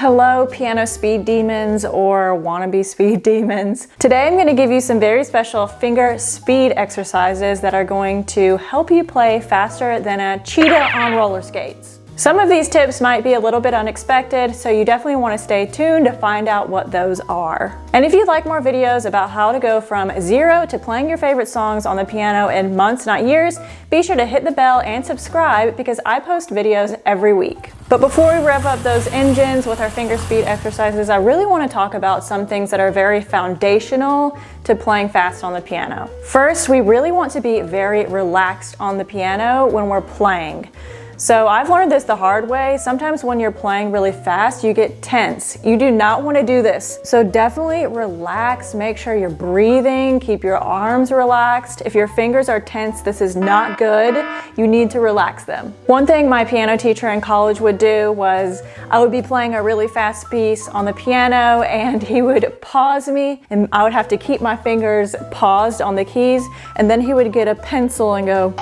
Hello, piano speed demons or wannabe speed demons. Today I'm going to give you some very special finger speed exercises that are going to help you play faster than a cheetah on roller skates. Some of these tips might be a little bit unexpected, so you definitely want to stay tuned to find out what those are. And if you'd like more videos about how to go from zero to playing your favorite songs on the piano in months, not years, be sure to hit the bell and subscribe because I post videos every week. But before we rev up those engines with our finger speed exercises, I really want to talk about some things that are very foundational to playing fast on the piano. First, we really want to be very relaxed on the piano when we're playing. So I've learned this the hard way. Sometimes when you're playing really fast, you get tense. You do not want to do this. So definitely relax, make sure you're breathing, keep your arms relaxed. If your fingers are tense, this is not good. You need to relax them. One thing my piano teacher in college would do was I would be playing a really fast piece on the piano and he would pause me and I would have to keep my fingers paused on the keys, and then he would get a pencil and go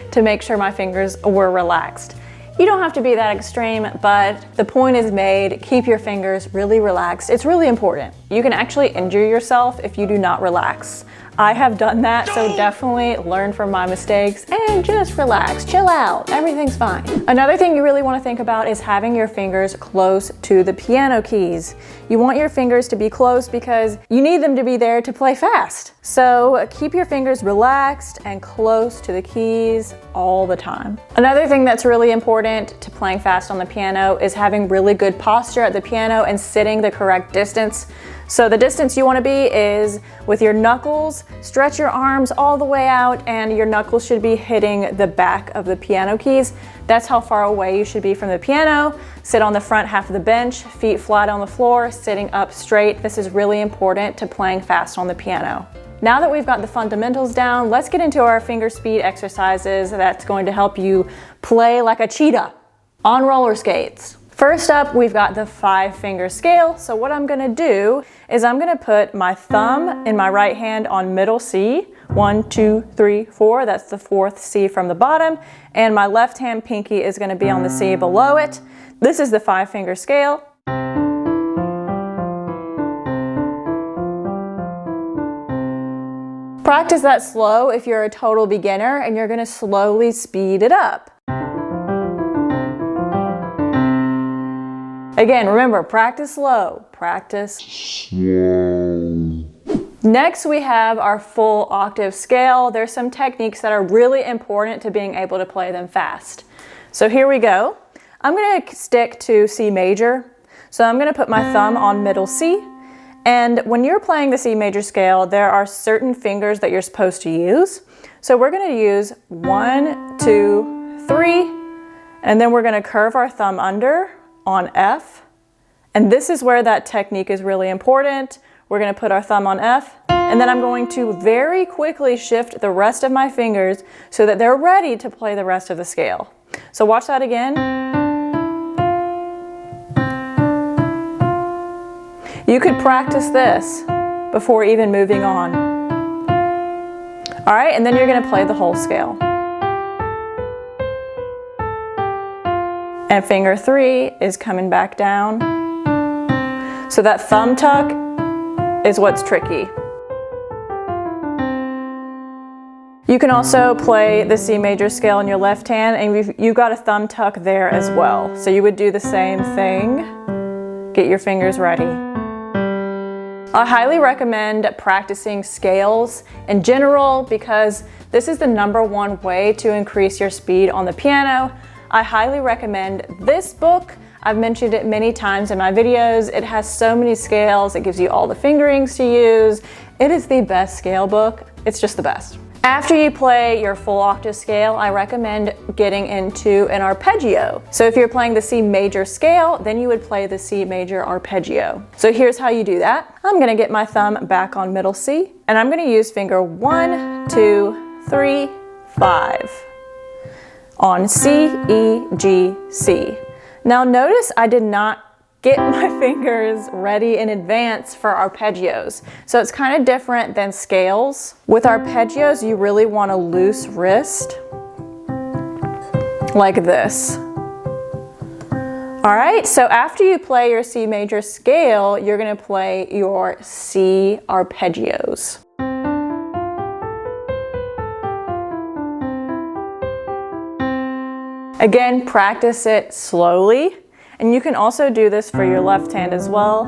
to make sure my fingers were relaxed. You don't have to be that extreme, but the point is made. Keep your fingers really relaxed. It's really important. You can actually injure yourself if you do not relax. I have done that, so definitely learn from my mistakes and just relax, chill out, everything's fine. Another thing you really want to think about is having your fingers close to the piano keys. You want your fingers to be close because you need them to be there to play fast. So keep your fingers relaxed and close to the keys all the time. Another thing that's really important to playing fast on the piano is having really good posture at the piano and sitting the correct distance. So the distance you want to be is with your knuckles, stretch your arms all the way out, and your knuckles should be hitting the back of the piano keys. That's how far away you should be from the piano. Sit on the front half of the bench, feet flat on the floor, sitting up straight. This is really important to playing fast on the piano. Now that we've got the fundamentals down, let's get into our finger speed exercises that's going to help you play like a cheetah on roller skates. First up, we've got the 5-finger scale. So what I'm gonna do is I'm gonna put my thumb in my right hand on middle C. 1, 2, 3, 4, that's the 4th C from the bottom. And my left hand pinky is gonna be on the C below it. This is the 5-finger scale. Practice that slow if you're a total beginner, and you're gonna slowly speed it up. Again, remember, practice slow, practice slow. Next, we have our full octave scale. There's some techniques that are really important to being able to play them fast. So here we go. I'm gonna stick to C major. So I'm gonna put my thumb on middle C. And when you're playing the C major scale, there are certain fingers that you're supposed to use. So we're gonna use 1, 2, 3, and then we're gonna curve our thumb under on F, and this is where that technique is really important. We're going to put our thumb on F, and then I'm going to very quickly shift the rest of my fingers so that they're ready to play the rest of the scale. So watch that again. You could practice this before even moving on. All right, and then you're going to play the whole scale. And finger 3 is coming back down. So that thumb tuck is what's tricky. You can also play the C major scale in your left hand, and you've got a thumb tuck there as well. So you would do the same thing. Get your fingers ready. I highly recommend practicing scales in general because this is the #1 way to increase your speed on the piano. I highly recommend this book. I've mentioned it many times in my videos. It has so many scales. It gives you all the fingerings to use. It is the best scale book. It's just the best. After you play your full octave scale, I recommend getting into an arpeggio. So if you're playing the C major scale, then you would play the C major arpeggio. So here's how you do that. I'm gonna get my thumb back on middle C, and I'm gonna use finger 1, 2, 3, 5. On C, E, G, C. Now notice I did not get my fingers ready in advance for arpeggios. So it's kind of different than scales. With arpeggios, you really want a loose wrist, like this. All right, so after you play your C major scale, you're gonna play your C arpeggios. Again, practice it slowly, and you can also do this for your left hand as well.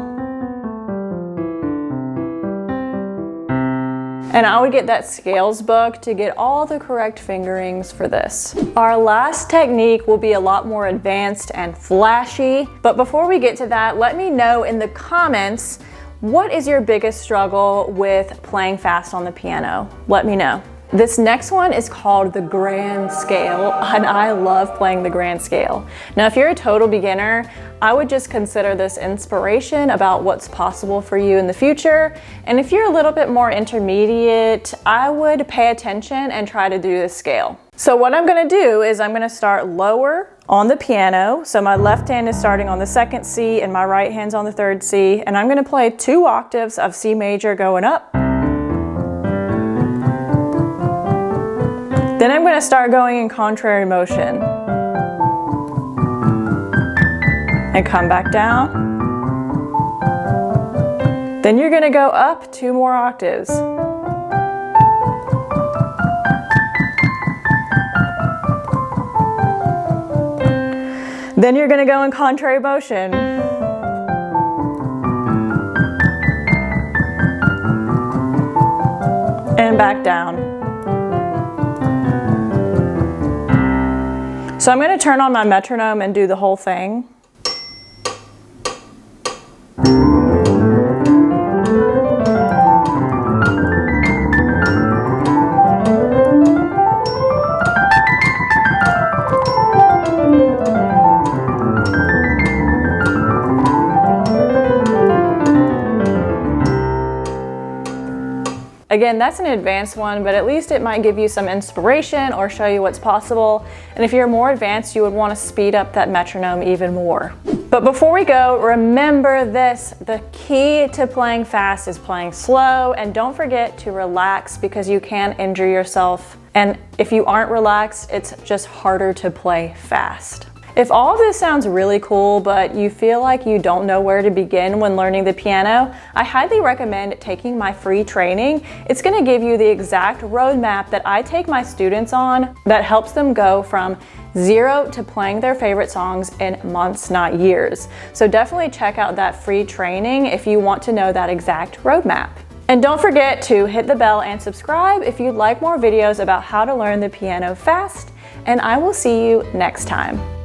And I would get that scales book to get all the correct fingerings for this. Our last technique will be a lot more advanced and flashy, but before we get to that, let me know in the comments, what is your biggest struggle with playing fast on the piano? Let me know. This next one is called the grand scale, and I love playing the grand scale. Now, if you're a total beginner, I would just consider this inspiration about what's possible for you in the future. And if you're a little bit more intermediate, I would pay attention and try to do this scale. So what I'm gonna do is I'm gonna start lower on the piano. So my left hand is starting on the second C and my right hand's on the third C. And I'm gonna play 2 octaves of C major going up. Then I'm going to start going in contrary motion and come back down. Then you're going to go up 2 more octaves. Then you're going to go in contrary motion. And back down. So I'm going to turn on my metronome and do the whole thing. Again, that's an advanced one, but at least it might give you some inspiration or show you what's possible. And if you're more advanced, you would want to speed up that metronome even more. But before we go, remember this, the key to playing fast is playing slow, and don't forget to relax because you can injure yourself. And if you aren't relaxed, it's just harder to play fast. If all of this sounds really cool, but you feel like you don't know where to begin when learning the piano, I highly recommend taking my free training. It's going to give you the exact roadmap that I take my students on that helps them go from 0 to playing their favorite songs in months, not years. So definitely check out that free training if you want to know that exact roadmap. And don't forget to hit the bell and subscribe if you'd like more videos about how to learn the piano fast, and I will see you next time.